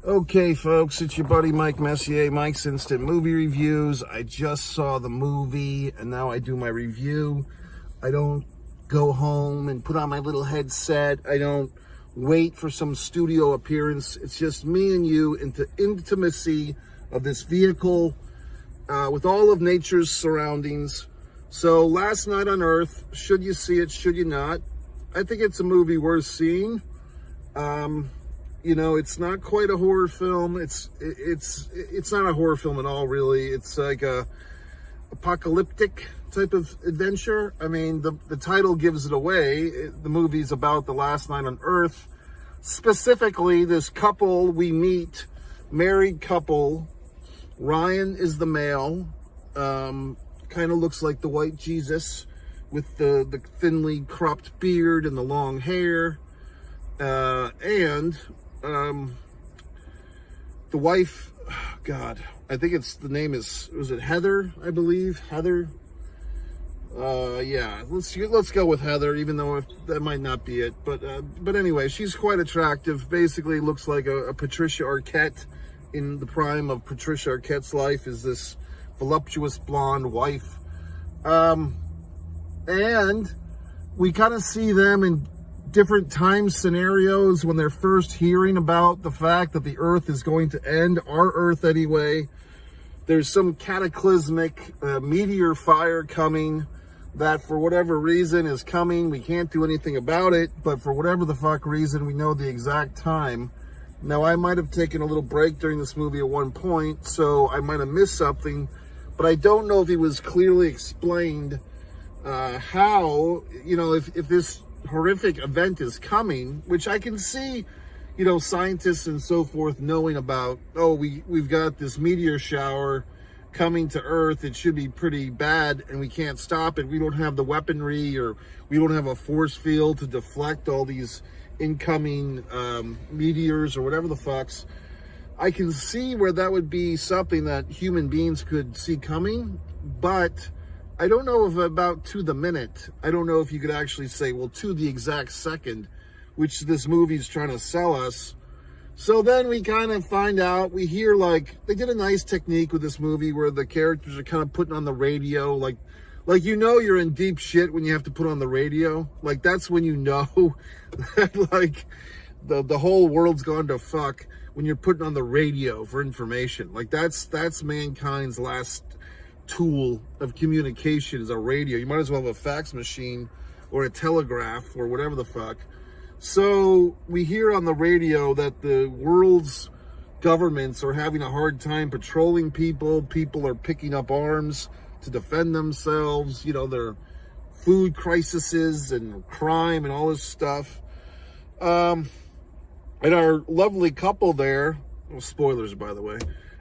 Okay, folks, it's your buddy Mike Messier, Mike's Instant Movie Reviews. I just saw the movie, and now I do my review. I don't go home and put on my little headset. I don't wait for some studio appearance. It's just me and you into intimacy of this vehicle with all of nature's surroundings. So, Last Night on Earth, should you see it, should you not? I think it's a movie worth seeing. You know, it's not quite a horror film. It's not a horror film at all, really. It's like a apocalyptic type of adventure. I mean, the title gives it away. The movie's about the last night on Earth. Specifically, this couple we meet, married couple. Ryan is the male. Kind of looks like the white Jesus with the thinly cropped beard and the long hair. The wife, God, I think the name was it Heather, I believe? Heather? Yeah, let's go with Heather, even though that might not be it. But anyway, she's quite attractive. Basically looks like a Patricia Arquette in the prime of Patricia Arquette's life, is this voluptuous blonde wife. And we kind of see them in different time scenarios when they're first hearing about the fact that the earth is going to end, our earth anyway. There's some cataclysmic meteor fire coming that for whatever reason is coming. We can't do anything about it, but for whatever the fuck reason, we know the exact time. Now, I might have taken a little break during this movie at one point, so I might have missed something, but I don't know if it was clearly explained how, you know, if this horrific event is coming, which I can see, you know, scientists and so forth knowing about. Oh, we've got this meteor shower coming to Earth. It should be pretty bad, and we can't stop it. We don't have the weaponry, or we don't have a force field to deflect all these incoming meteors or whatever the fucks. I can see where that would be something that human beings could see coming, but I don't know if about to the minute. I don't know if you could actually say, well, to the exact second, which this movie's trying to sell us. So then we kind of find out, we hear, like, they did a nice technique with this movie where the characters are kind of putting on the radio, like you know you're in deep shit when you have to put on the radio. Like, that's when you know that, like, the whole world's gone to fuck, when you're putting on the radio for information. Like, that's mankind's last tool of communication is a radio. You might as well have a fax machine or a telegraph or whatever the fuck. So we hear on the radio that the world's governments are having a hard time patrolling people. People are picking up arms to defend themselves. You know, there are food crises and crime and all this stuff. And our lovely couple there, well, spoilers by the way,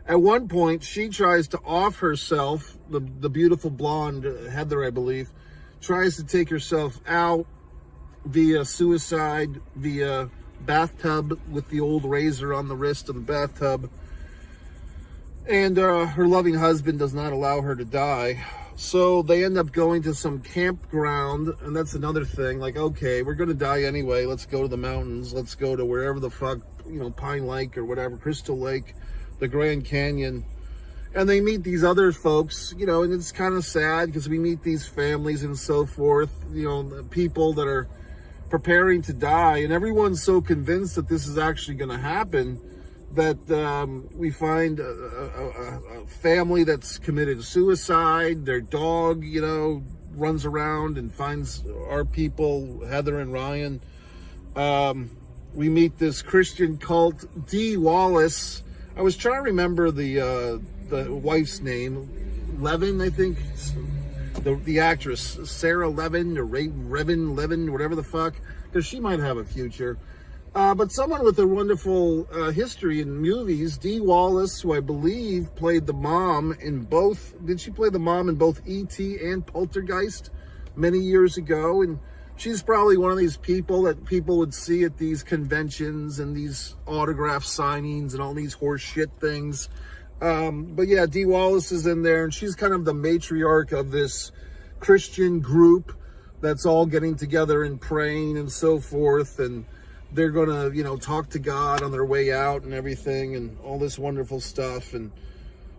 at one point, she tries to off herself, the beautiful blonde Heather, I believe, tries to take herself out via suicide, via bathtub with the old razor on the wrist of the bathtub. And her loving husband does not allow her to die. So they end up going to some campground, and that's another thing. Like, okay, we're going to die anyway. Let's go to the mountains. Let's go to wherever the fuck, you know, Pine Lake or whatever, Crystal Lake, the Grand Canyon. And they meet these other folks, you know, and it's kind of sad because we meet these families and so forth, you know, the people that are preparing to die, and everyone's so convinced that this is actually going to happen that we find a family that's committed suicide. Their dog, you know, runs around and finds our people, Heather and Ryan. We meet this Christian cult, Dee Wallace. I was trying to remember the wife's name, Levin, I think. The actress, Sarah Levin or Revan Levin, whatever the fuck, because she might have a future. But someone with a wonderful history in movies, Dee Wallace, who I believe played the mom in both, did she play the mom in both E.T. and Poltergeist many years ago? And she's probably one of these people that people would see at these conventions and these autograph signings and all these horse shit things. But yeah, Dee Wallace is in there, and she's kind of the matriarch of this Christian group that's all getting together and praying and so forth. And they're gonna, you know, talk to God on their way out and everything and all this wonderful stuff. And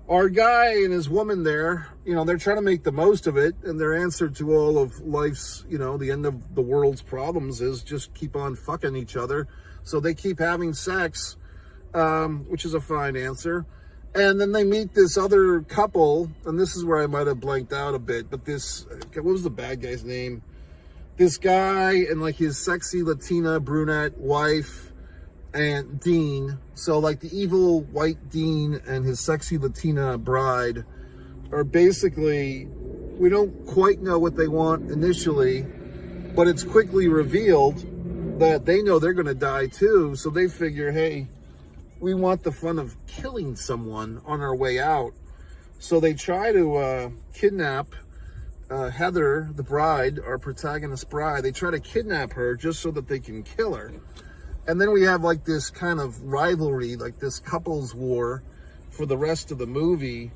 our guy and his woman there, you know, they're trying to make the most of it, and their answer to all of life's, you know, the end of the world's problems is just keep on fucking each other. So they keep having sex, which is a fine answer. And then they meet this other couple, and this is where I might have blanked out a bit, but this, what was the bad guy's name? This guy and like his sexy Latina brunette wife and Dean. So like the evil white Dean and his sexy Latina bride are basically, we don't quite know what they want initially, but it's quickly revealed that they know they're going to die too. So they figure, hey, we want the fun of killing someone on our way out. So they try to kidnap Heather, the bride, our protagonist bride. They try to kidnap her just so that they can kill her. And then we have like this kind of rivalry, like this couples war for the rest of the movie,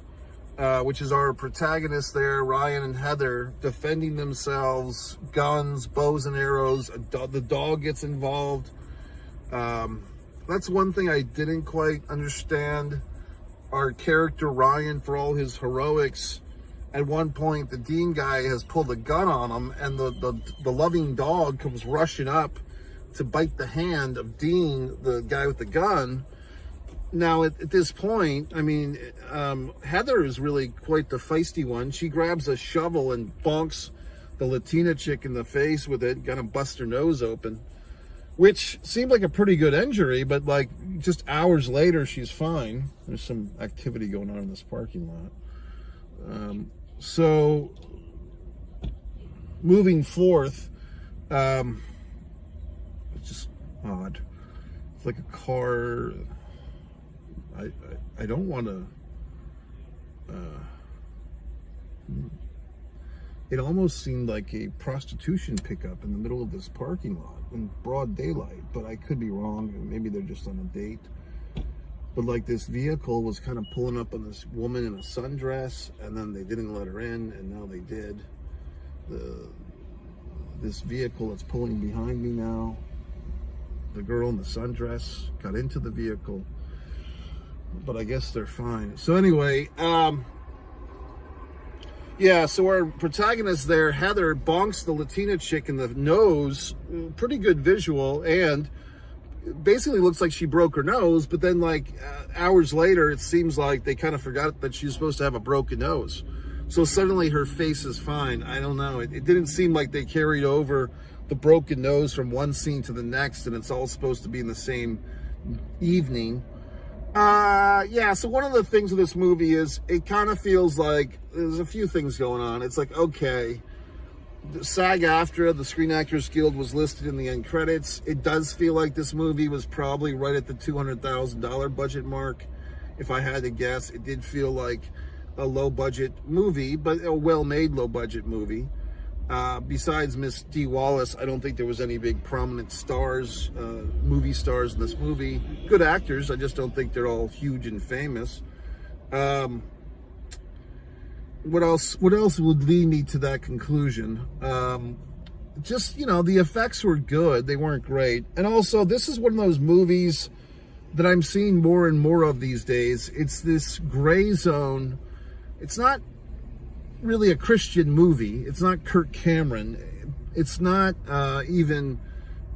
which is our protagonists there, Ryan and Heather, defending themselves, guns, bows and arrows. The dog gets involved. That's one thing I didn't quite understand. Our character Ryan, for all his heroics, at one point the Dean guy has pulled a gun on him, and the loving dog comes rushing up to bite the hand of Dean, the guy with the gun. Now, at this point, I mean, Heather is really quite the feisty one. She grabs a shovel and bonks the Latina chick in the face with it, gonna bust her nose open, which seemed like a pretty good injury, but like just hours later, she's fine. There's some activity going on in this parking lot. So, moving forth, it's just odd. It's like a car. I don't want to. It almost seemed like a prostitution pickup in the middle of this parking lot in broad daylight, but I could be wrong. Maybe they're just on a date. But like this vehicle was kind of pulling up on this woman in a sundress, and then they didn't let her in, and now they did. This vehicle that's pulling behind me now, the girl in the sundress got into the vehicle, but I guess they're fine. So anyway, yeah, so our protagonist there, Heather, bonks the Latina chick in the nose. Pretty good visual, and basically looks like she broke her nose, but then like hours later, it seems like they kind of forgot that she was supposed to have a broken nose. So suddenly her face is fine. I don't know. It didn't seem like they carried over the broken nose from one scene to the next, and it's all supposed to be in the same evening. Yeah, so one of the things with this movie is it kind of feels like there's a few things going on. It's like, okay, the SAG-AFTRA, the Screen Actors Guild, was listed in the end credits. It does feel like this movie was probably right at the $200,000 budget mark. If I had to guess, it did feel like a low-budget movie, but a well-made low-budget movie. Besides Miss Dee Wallace, I don't think there was any big prominent stars, movie stars in this movie. Good actors, I just don't think they're all huge and famous. What else would lead me to that conclusion? Just, you know, the effects were good. They weren't great. And also, this is one of those movies that I'm seeing more and more of these days. It's this gray zone. It's not really a Christian movie. It's not Kirk Cameron. It's not even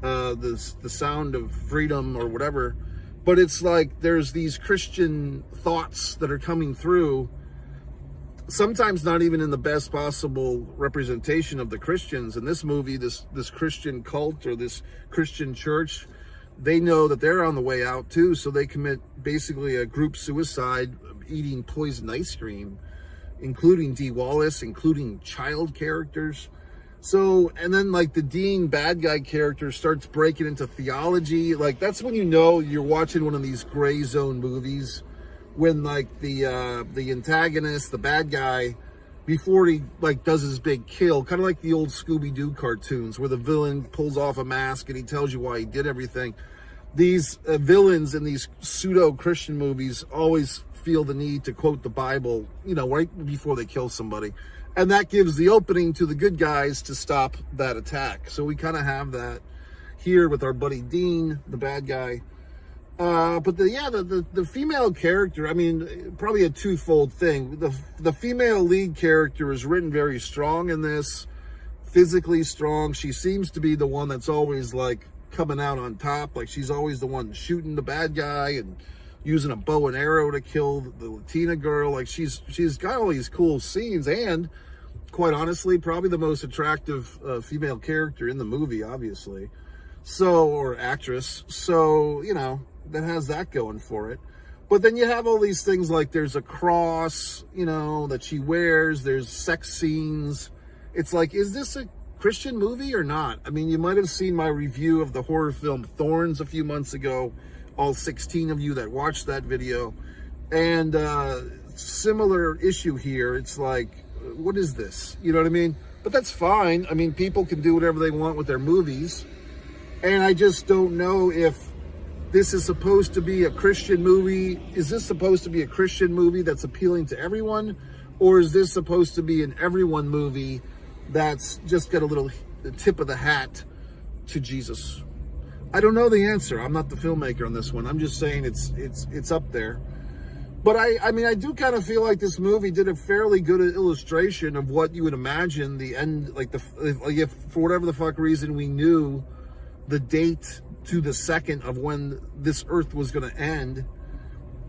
the Sound of Freedom or whatever. But it's like there's these Christian thoughts that are coming through, sometimes not even in the best possible representation of the Christians. In this movie, this Christian cult or this Christian church, they know that they're on the way out too, so they commit basically a group suicide, eating poison ice cream, including Dee Wallace, including child characters. So, and then like the Dean bad guy character starts breaking into theology. Like that's when you know you're watching one of these gray zone movies, when like the antagonist, the bad guy, before he like does his big kill, kind of like the old Scooby-Doo cartoons where the villain pulls off a mask and he tells you why he did everything. These villains in these pseudo-Christian movies always feel the need to quote the Bible, you know, right before they kill somebody. And that gives the opening to the good guys to stop that attack. So we kind of have that here with our buddy Dean, the bad guy. But the female character, I mean, probably a twofold thing. The female lead character is written very strong in this, physically strong. She seems to be the one that's always like coming out on top. Like she's always the one shooting the bad guy and using a bow and arrow to kill the Latina girl. Like she's got all these cool scenes, and quite honestly, probably the most attractive female character in the movie, obviously. So, or actress. So, you know, that has that going for it. But then you have all these things like there's a cross, you know, that she wears. There's sex scenes. It's like, is this a Christian movie or not? I mean, you might have seen my review of the horror film Thorns a few months ago, all 16 of you that watched that video. And similar issue here. It's like, what is this? You know what I mean? But that's fine. I mean, people can do whatever they want with their movies. And I just don't know if this is supposed to be a Christian movie. Is this supposed to be a Christian movie that's appealing to everyone? Or is this supposed to be an everyone movie that's just got a little tip of the hat to Jesus? I don't know the answer. I'm not the filmmaker on this one. I'm just saying it's up there. But I mean, I do kind of feel like this movie did a fairly good illustration of what you would imagine the end, like if for whatever the fuck reason we knew the date to the second of when this earth was going to end.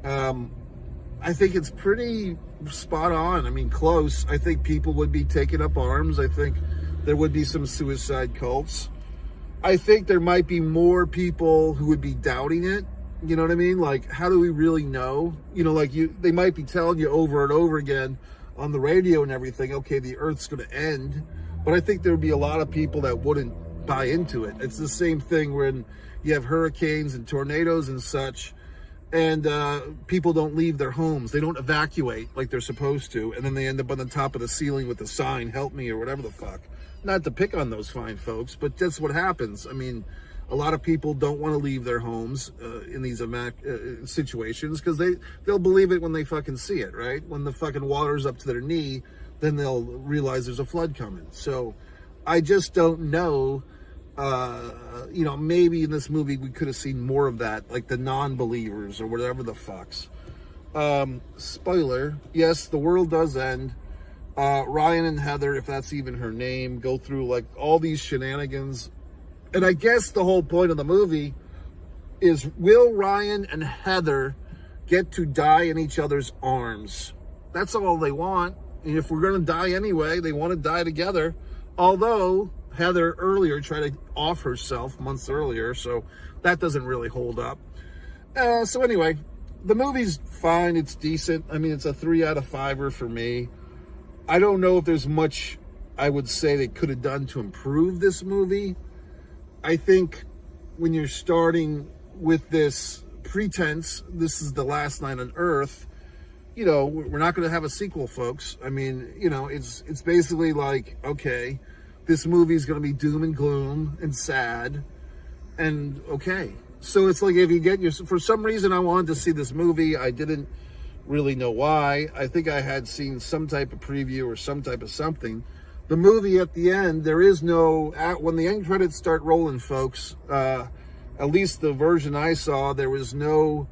I think it's pretty spot on. I mean, close. I think people would be taking up arms. I think there would be some suicide cults. I think there might be more people who would be doubting it. You know what I mean? Like, how do we really know? You know, like they might be telling you over and over again on the radio and everything, okay, the earth's going to end. But I think there would be a lot of people that wouldn't buy into it. It's the same thing when you have hurricanes and tornadoes and such, and people don't leave their homes. They don't evacuate like they're supposed to, and then they end up on the top of the ceiling with a sign, help me, or whatever the fuck. Not to pick on those fine folks, but that's what happens. I mean, a lot of people don't want to leave their homes in these situations because they'll believe it when they fucking see it, right? When the fucking water's up to their knee, then they'll realize there's a flood coming. So I just don't know. You know, maybe in this movie we could have seen more of that, like the non-believers or whatever the fucks. Spoiler, yes, the world does end. Ryan and Heather, if that's even her name, go through like all these shenanigans. And I guess the whole point of the movie is, will Ryan and Heather get to die in each other's arms? That's all they want. And if we're going to die anyway, they want to die together. Although Heather earlier tried to off herself months earlier, so that doesn't really hold up. So anyway, the movie's fine. It's decent. I mean, it's a 3 out of 5-er for me. I don't know if there's much I would say they could have done to improve this movie. I think when you're starting with this pretense, this is the last night on Earth, you know, we're not going to have a sequel, folks. I mean, you know, it's basically like, okay, this movie is going to be doom and gloom and sad, and okay. So it's like, if you get for some reason I wanted to see this movie, I didn't really know why. I think I had seen some type of preview or some type of something. The movie at the end, there is no, when the end credits start rolling, folks, at least the version I saw, there was no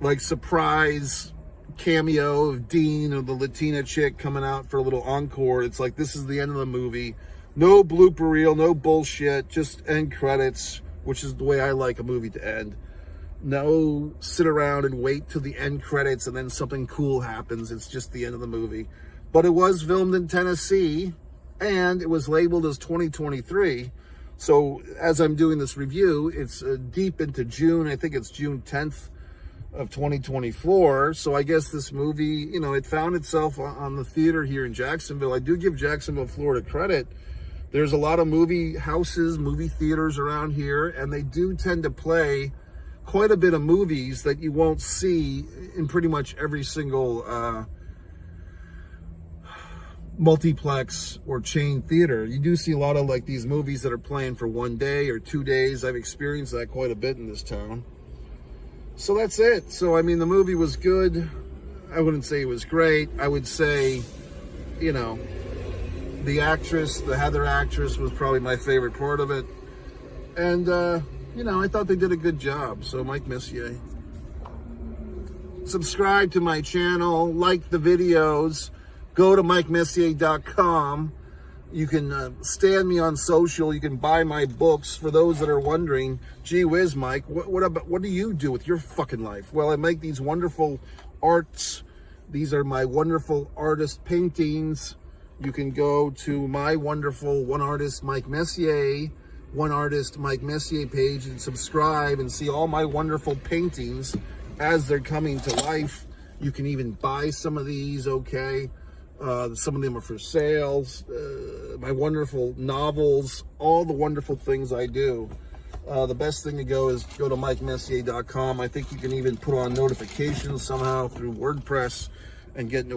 like surprise cameo of Dean or the Latina chick coming out for a little encore. It's like, this is the end of the movie. No blooper reel, no bullshit, just end credits, which is the way I like a movie to end. No sit around and wait till the end credits and then something cool happens. It's just the end of the movie. But it was filmed in Tennessee, and it was labeled as 2023. So as I'm doing this review, it's deep into June. I think it's June 10th of 2024. So I guess this movie, you know, it found itself on the theater here in Jacksonville. I do give Jacksonville, Florida credit. There's a lot of movie houses, movie theaters around here, and they do tend to play quite a bit of movies that you won't see in pretty much every single multiplex or chain theater. You do see a lot of like these movies that are playing for 1 day or 2 days. I've experienced that quite a bit in this town. So that's it. So I mean, the movie was good. I wouldn't say it was great. I would say, you know, the actress, the Heather actress, was probably my favorite part of it. And, you know, I thought they did a good job. So, Mike Messier. Subscribe to my channel, like the videos, go to MikeMessier.com. You can stand me on social. You can buy my books. For those that are wondering, gee whiz, Mike, what do you do with your fucking life? Well, I make these wonderful arts. These are my wonderful artist paintings. You can go to my wonderful One Artist Mike Messier page and subscribe and see all my wonderful paintings as they're coming to life. You can even buy some of these, okay? Some of them are for sales. My wonderful novels, all the wonderful things I do. The best thing to go is go to MikeMessier.com. I think you can even put on notifications somehow through WordPress and get